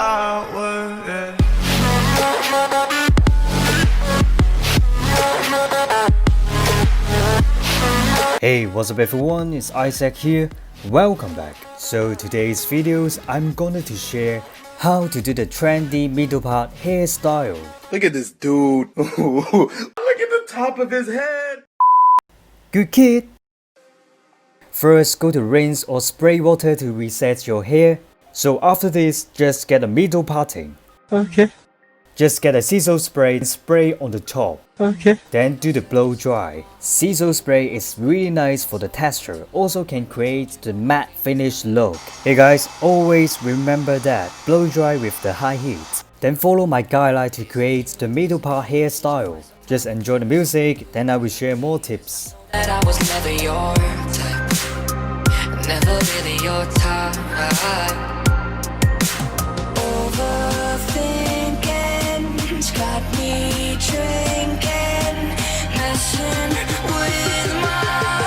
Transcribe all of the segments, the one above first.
power, yeah. Hey, what's up everyone, it's ISSAC here, welcome back. So today's videos, I'm going to share how to do the trendy middle part hairstyle. Look at this dude. Look at the top of his head. Good kid! First, go to rinse or spray water to reset your hair. So after this, just get a middle parting. Okay. Just get a sizzle spray and spray on the top. Okay. Then do the blow dry. Sizzle spray is really nice for the texture, also can create the matte finish look. Hey guys, always remember that, blow dry with the high heat. Then follow my guideline to create the middle part hairstyle. Just enjoy the music, then I will share more tips. That I was never your type, never really your type. Overthinking's got me drinking, messing with my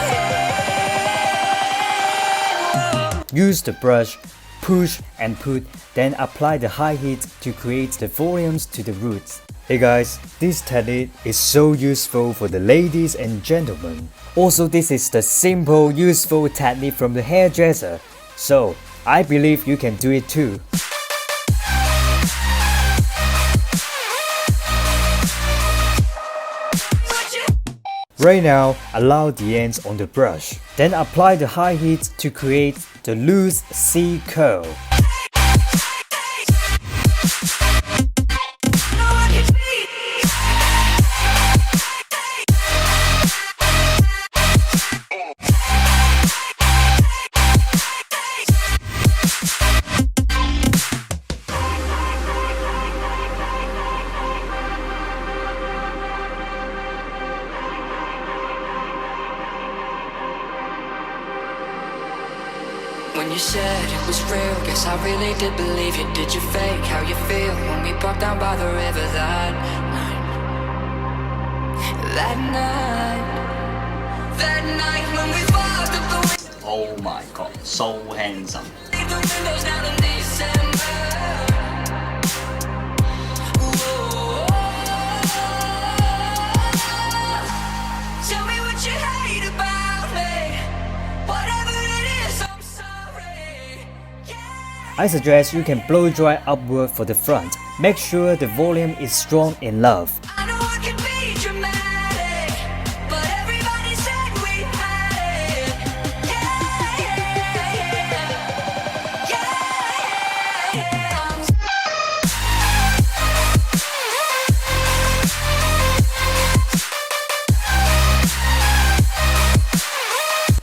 head. Use the brush, push and put, then apply the high heat to create the volumes to the roots. Hey guys, this technique is so useful for the ladies and gentlemen. Also, this is the simple, useful technique from the hairdresser, so I believe you can do it too. Right now, allow the ends on the brush, then apply the high heat to create the loose C curl. When you said it was real, guess I really did believe you. Did you fake how you feel when we broke down by the river that night? That night when we fogged up the windows. Oh my god, so handsome. Leave the windows down in December. Whoa. Tell me what you hate about me. Whatever it is, I'm sorry. Yeah. I suggest you can blow dry upward for the front. Make sure the volume is strong enough. I know I can be dramatic, but everybody said we had it. Yeah, yeah, yeah, yeah.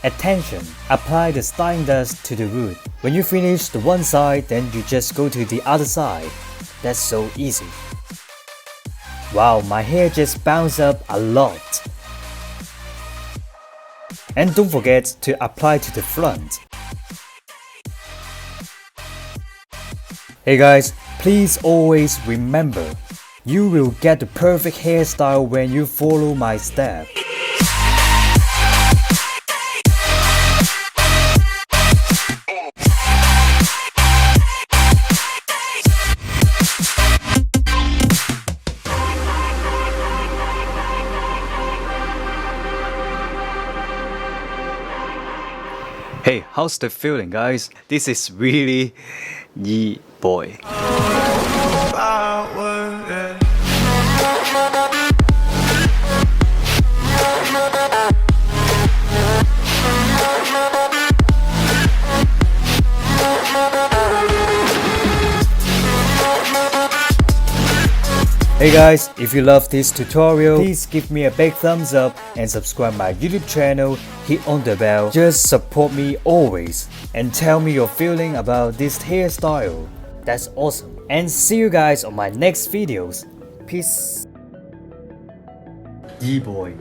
Attention! Apply the styling dust to the root. When you finish the one side, then you just go to the other side. That's so easy. Wow, my hair just bounced up a lot. And don't forget to apply to the front. Hey guys, please always remember, you will get the perfect hairstyle when you follow my step. Hey, how's the feeling guys? This is really Yi boy. Power, yeah. Hey guys, if you love this tutorial, please give me a big thumbs up and subscribe my YouTube channel, hit on the bell, just support me always and tell me your feeling about this hairstyle. That's awesome. And see you guys on my next videos. Peace. Yi boy.